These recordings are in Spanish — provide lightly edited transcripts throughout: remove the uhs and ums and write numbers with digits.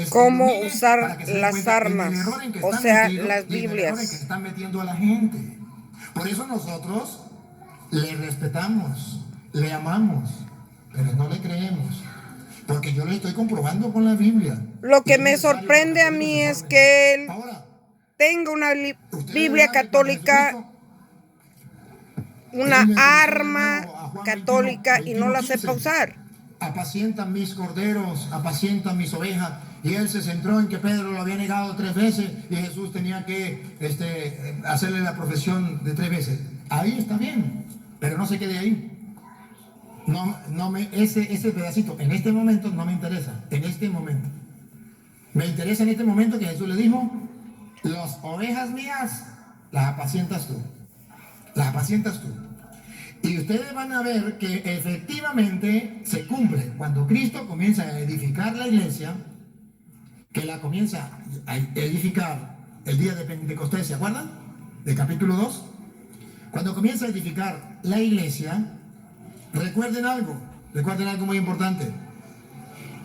cómo ilumine usar para que se den las cuenta en el armas, error en que o están sea, metidos las y en el error en que Biblias. están metiendo a la gente. Por eso nosotros le respetamos, le amamos, pero no le creemos. Porque yo le estoy comprobando con la Biblia. Lo Y que es me necesario que los sorprende a católicos mí se es formen. que él Ahora, tenga una ustedes Biblia verán que cuando católica, Jesucristo, una él le utilizó de arma nuevo a Juan 21, católica y no la sepa 21:15. usar. Apacientan mis corderos, apacientan mis ovejas. Y él se centró en que Pedro lo había negado 3 veces y Jesús tenía que hacerle la profesión de 3 veces. Ahí está bien, pero no se quede ahí. Ese pedacito en este momento no me interesa. En este momento. Me interesa en este momento que Jesús le dijo: las ovejas mías las apacientas tú. Las apacientas tú. Y ustedes van a ver que efectivamente se cumple cuando Cristo comienza a edificar la iglesia, que la comienza a edificar el día de Pentecostés, ¿se acuerdan? Del capítulo 2. Cuando comienza a edificar la iglesia, recuerden algo muy importante,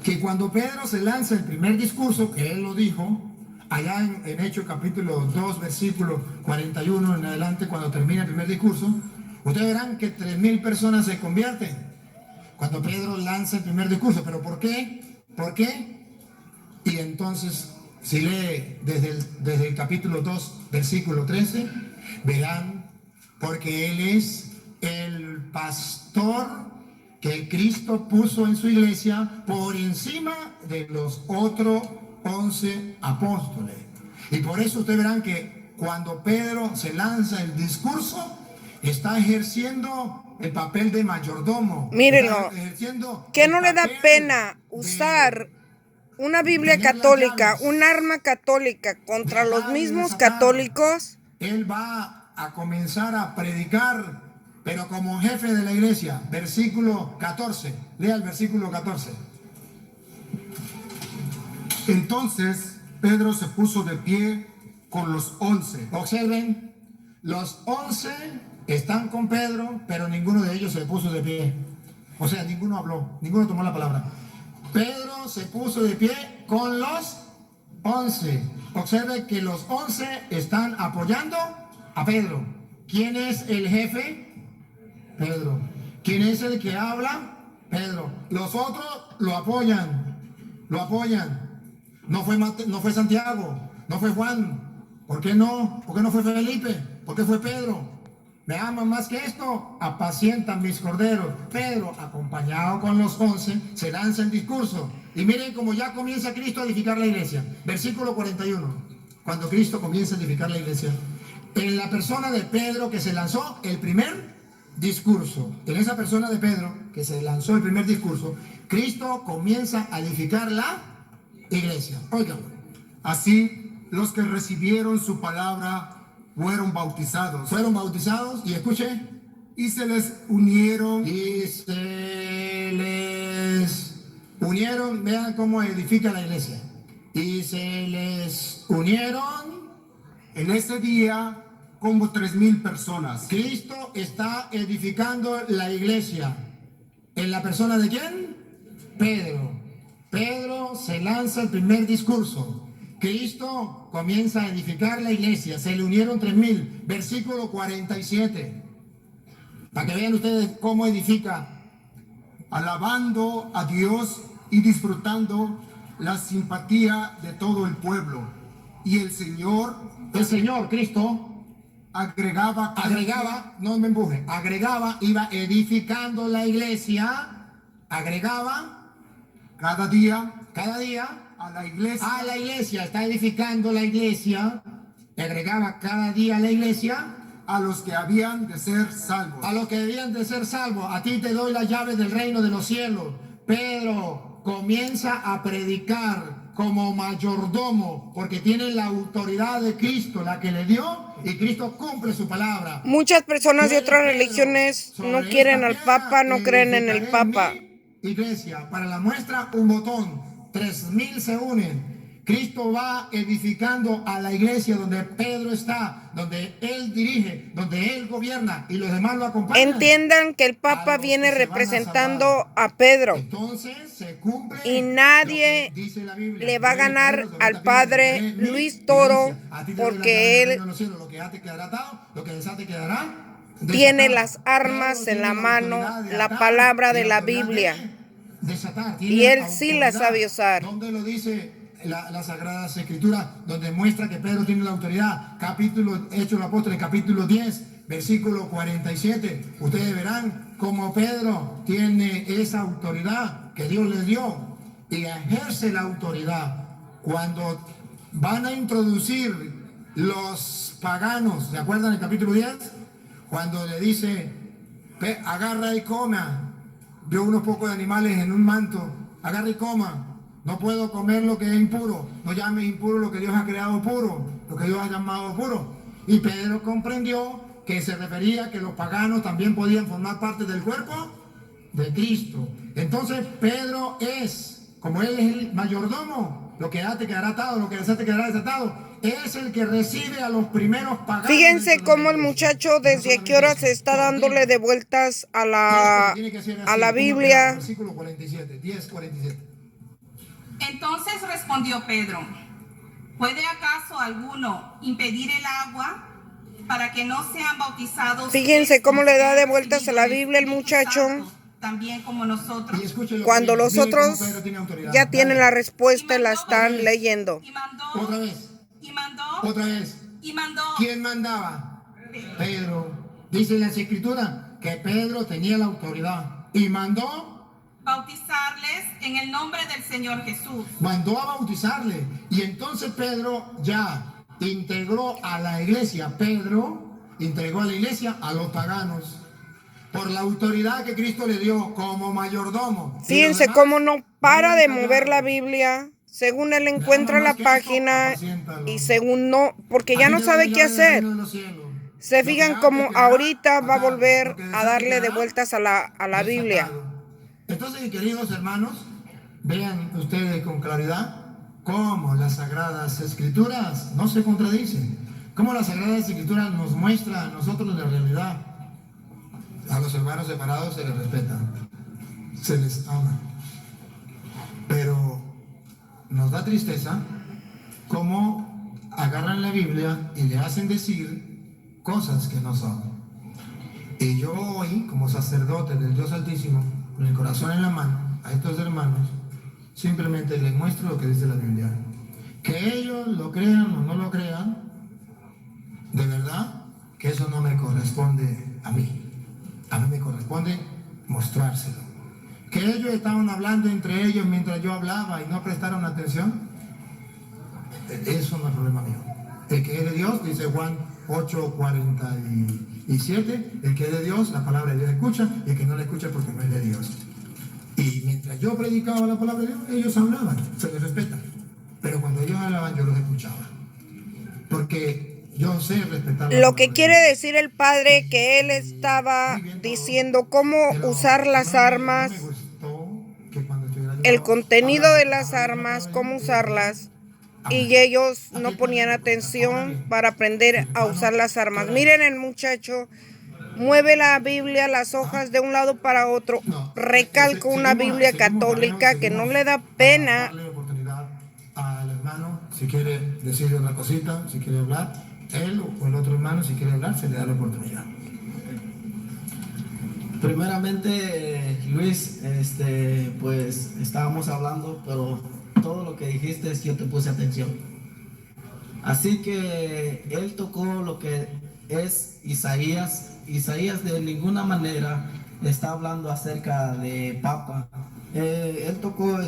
que cuando Pedro se lanza el primer discurso, que él lo dijo, allá en Hechos capítulo 2, versículo 41 en adelante, cuando termina el primer discurso, ustedes verán que 3,000 personas se convierten cuando Pedro lanza el primer discurso. ¿Pero por qué? ¿Por qué? Y entonces, si lee desde el capítulo 2, versículo 13, verán, porque él es el pastor que Cristo puso en su iglesia por encima de los otros 11 apóstoles. Y por eso ustedes verán que cuando Pedro se lanza el discurso, está ejerciendo el papel de mayordomo. Mírenlo, que no le da pena usar una Biblia católica, un arma católica contra los mismos católicos. Él va a comenzar a predicar, pero como jefe de la iglesia. Versículo 14. Lea el versículo 14. Entonces Pedro se puso de pie con los 11. Observen, los 11 están con Pedro, pero ninguno de ellos se puso de pie. O sea, ninguno habló, ninguno tomó la palabra. Pedro se puso de pie con los 11. Observe que los 11 están apoyando a Pedro. ¿Quién es el jefe? Pedro. ¿Quién es el que habla? Pedro. Los otros lo apoyan. Lo apoyan. No fue Santiago, no fue Juan. ¿Por qué no? ¿Por qué no fue Felipe? ¿Por qué fue Pedro? ¿Me aman más que esto? Apacientan mis corderos. Pedro, acompañado con los 11, se lanza el discurso. Y miren cómo ya comienza Cristo a edificar la iglesia. Versículo 41. Cuando Cristo comienza a edificar la iglesia, en la persona de Pedro que se lanzó el primer discurso, en esa persona de Pedro que se lanzó el primer discurso, Cristo comienza a edificar la iglesia. Oigan, así los que recibieron su palabra fueron bautizados. Fueron bautizados y escuche, y se les unieron. Vean cómo edifica la iglesia. Y se les unieron En ese día como 3,000 personas. Cristo está edificando la iglesia. ¿En la persona de quién? Pedro. Pedro se lanza el primer discurso. Cristo comienza a edificar la iglesia. Se le unieron 3,000. Versículo 47. Para que vean ustedes cómo edifica. Alabando a Dios y disfrutando la simpatía de todo el pueblo. Y el Señor, Cristo, agregaba, no me empuje, iba edificando la iglesia, agregaba cada día a la iglesia, está edificando la iglesia, y agregaba cada día a la iglesia a los que habían de ser salvos. A los que debían de ser salvos. A ti te doy las llaves del reino de los cielos. Pedro comienza a predicar como mayordomo, porque tiene la autoridad de Cristo, la que le dio, y Cristo cumple su palabra. Muchas personas de otras religiones no quieren al Papa, no creen en el Papa. Iglesia, para la muestra, un botón. 3,000 se unen. Cristo va edificando a la iglesia donde Pedro está, donde él dirige, donde él gobierna y los demás lo acompañan. Entiendan que el Papa viene representando a Pedro. Entonces se cumple y nadie le va a ganar al Padre Luis Toro, porque él tiene las armas en la mano, la palabra de la Biblia, y él sí la sabe usar. ¿Dónde lo dice las Sagradas Escrituras? Donde muestra que Pedro tiene la autoridad. Capítulo, Hechos de los Apóstoles, capítulo 10, versículo 47. Ustedes verán cómo Pedro tiene esa autoridad que Dios le dio y ejerce la autoridad. Cuando van a introducir los paganos, ¿se acuerdan el capítulo 10? Cuando le dice, agarra y coma. Vio unos pocos de animales en un manto, agarra y coma. No puedo comer lo que es impuro. No llame impuro lo que Dios ha creado puro, lo que Dios ha llamado puro. Y Pedro comprendió que se refería a que los paganos también podían formar parte del cuerpo de Cristo. Entonces Pedro es, como él es el mayordomo, lo que ate quedará atado, lo que desate quedará desatado. Es el que recibe a los primeros paganos. Fíjense cómo el muchacho desde qué hora se está dándole de vueltas a la Biblia. Versículo 47, 10:47. Entonces respondió Pedro: ¿puede acaso alguno impedir el agua para que no sean bautizados? Fíjense cómo le da de vueltas a la Biblia el muchacho. También como nosotros. Cuando los otros ya tienen la respuesta y la están leyendo. Otra vez. Otra vez. ¿Quién mandaba? Pedro. Dice la Escritura que Pedro tenía la autoridad y mandó bautizarles en el nombre del Señor Jesús. Mandó a bautizarle. Y entonces Pedro ya integró a la iglesia. Pedro entregó a la iglesia a los paganos por la autoridad que Cristo le dio como mayordomo. Fíjense cómo no para de mover la Biblia. Según él encuentra la página y según no, porque ya no sabe qué hacer. Se fijan cómo ahorita va a volver a darle de vueltas a la Biblia. Entonces, queridos hermanos, vean ustedes con claridad cómo las Sagradas Escrituras no se contradicen, cómo las Sagradas Escrituras nos muestran a nosotros la realidad. A los hermanos separados se les respeta, se les ama, pero nos da tristeza cómo agarran la Biblia y le hacen decir cosas que no son. Y yo hoy, como sacerdote del Dios Altísimo, con el corazón en la mano, a estos hermanos, simplemente les muestro lo que dice la Biblia. Que ellos lo crean o no lo crean, de verdad que eso no me corresponde a mí. A mí me corresponde mostrárselo. Que ellos estaban hablando entre ellos mientras yo hablaba y no prestaron atención, eso no es problema mío. El que es de Dios, dice Juan 8:47, el que es de Dios, la palabra de Dios escucha, y el que no la escucha porque no es de Dios. Y mientras yo predicaba la palabra de Dios, ellos hablaban, se les respeta. Pero cuando ellos hablaban, yo los escuchaba. Porque yo sé respetar. Lo que quiere decir el padre, que él estaba diciendo cómo usar las armas, el contenido de las armas, cómo usarlas. Y ellos no ponían atención para aprender a usar las armas. Miren, el muchacho mueve la Biblia, las hojas de un lado para otro. Recalco una Biblia católica que no le da pena. Darle oportunidad al hermano, si quiere decir otra cosita, si quiere hablar, él o el otro hermano, si quiere hablar, se le da la oportunidad. Primeramente, Luis, pues estábamos hablando, pero todo lo que dijiste yo te puse atención. Así que él tocó lo que es Isaías. Isaías de ninguna manera está hablando acerca de Papa. Él tocó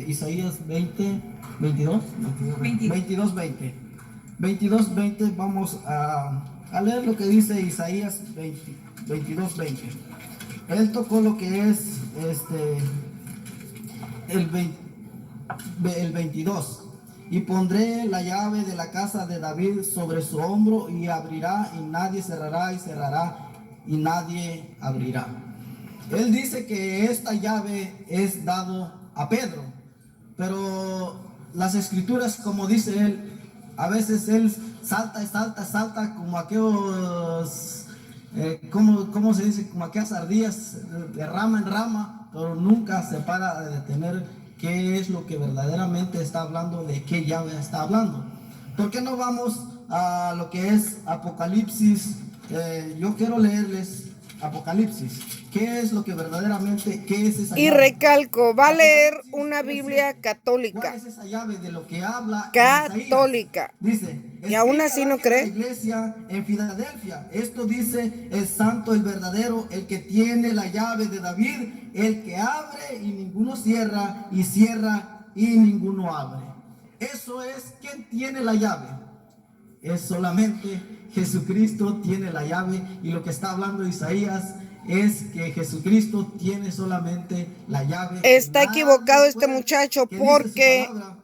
Isaías 22:20. Vamos a leer lo que dice Isaías 22:20. Él tocó lo que es el 22. Y pondré la llave de la casa de David sobre su hombro, y abrirá y nadie cerrará, y cerrará y nadie abrirá. Él dice que esta llave es dado a Pedro, pero las escrituras, como dice él, a veces él salta y salta, salta como aquellos, ¿cómo se dice? Como aquellas ardillas de rama en rama, pero nunca se para de detener qué es lo que verdaderamente está hablando, de qué llave está hablando. ¿Por qué no vamos a lo que es Apocalipsis? Yo quiero leerles Apocalipsis. ¿Qué es lo que verdaderamente, qué es esa Y llave? recalco, va a leer Apocalipsis una es Biblia ¿cuál católica. es esa llave de lo que habla Isaías? Católica. Dice, Y aún escribe así al no ángel de la cree. iglesia en Filadelfia. Esto dice el santo, el verdadero, el que tiene la llave de David, el que abre y ninguno cierra, y cierra y ninguno abre. Eso es, ¿quién tiene la llave? Es solamente Jesucristo tiene la llave, y lo que está hablando Isaías es que Jesucristo tiene solamente la llave. Está Que nadie equivocado este puede, muchacho, que dice su porque palabra,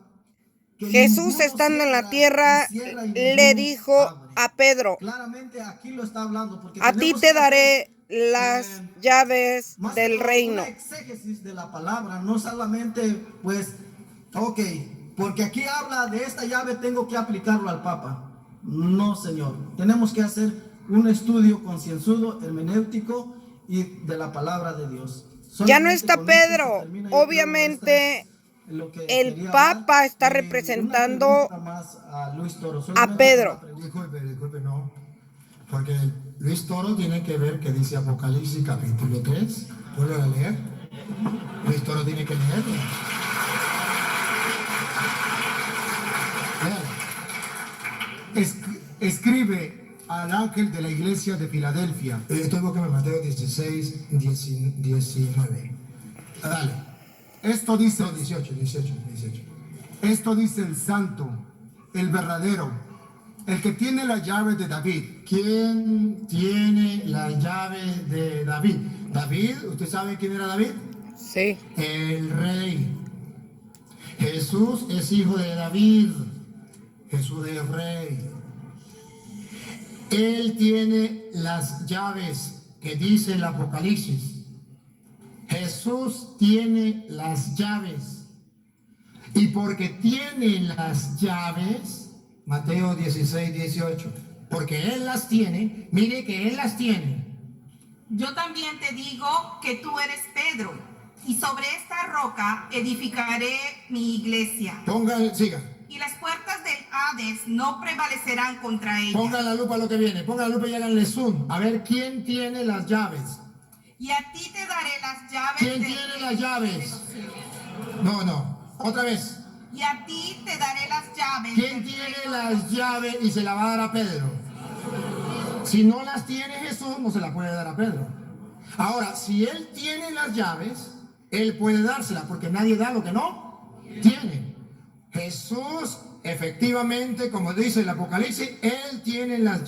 que Jesús, ninguno estando en la cierra tierra, y cierra y le ninguno dijo abre. a Pedro, Claramente aquí lo está hablando, porque a ti tenemos te que daré hacer, las llaves más que del todo, reino. una exégesis de la palabra, no solamente, pues, ok, porque aquí habla de esta llave, tengo que aplicarlo al Papa. No, señor. Tenemos que hacer un estudio concienzudo, hermenéutico y de la palabra de Dios. Ya no Solamente está con esto se Pedro. termina, yo creo, Obviamente, lo que el quería hablar. Papa está Y una representando pregunta más a Luis Toro, a solamente Pedro. una pregunta. Disculpe, no. Porque Luis Toro tiene que ver que dice Apocalipsis capítulo 3. ¿Puedo leer? Luis Toro tiene que leerlo. Escribe al ángel de la iglesia de Filadelfia. Estoy buscando Mateo 16, 19. Dale. Esto dice, No, 18. esto dice el santo, el verdadero, el que tiene la llave de David. ¿Quién tiene la llave de David? David, ¿usted sabe quién era David? Sí. El rey. Jesús es hijo de David. Jesús es rey. Él tiene las llaves que dice el Apocalipsis. Jesús tiene las llaves. Y porque tiene las llaves, Mateo 16, 18, porque Él las tiene, mire que Él las tiene. Yo también te digo que tú eres Pedro, y sobre esta roca edificaré mi iglesia. Siga. Y las puertas del Hades no prevalecerán contra ella. Ponga la lupa a lo que viene. Ponga la lupa y háganle zoom. A ver quién tiene las llaves. Y a ti te daré las llaves. ¿Quién tiene las llaves? No. Otra vez. Y a ti te daré las llaves. ¿Quién tiene las llaves y se la va a dar a Pedro? Si no las tiene Jesús, no se la puede dar a Pedro. Ahora, si él tiene las llaves, él puede dárselas, porque nadie da lo que no tiene. Jesús, efectivamente, como dice el Apocalipsis, él tiene las llaves.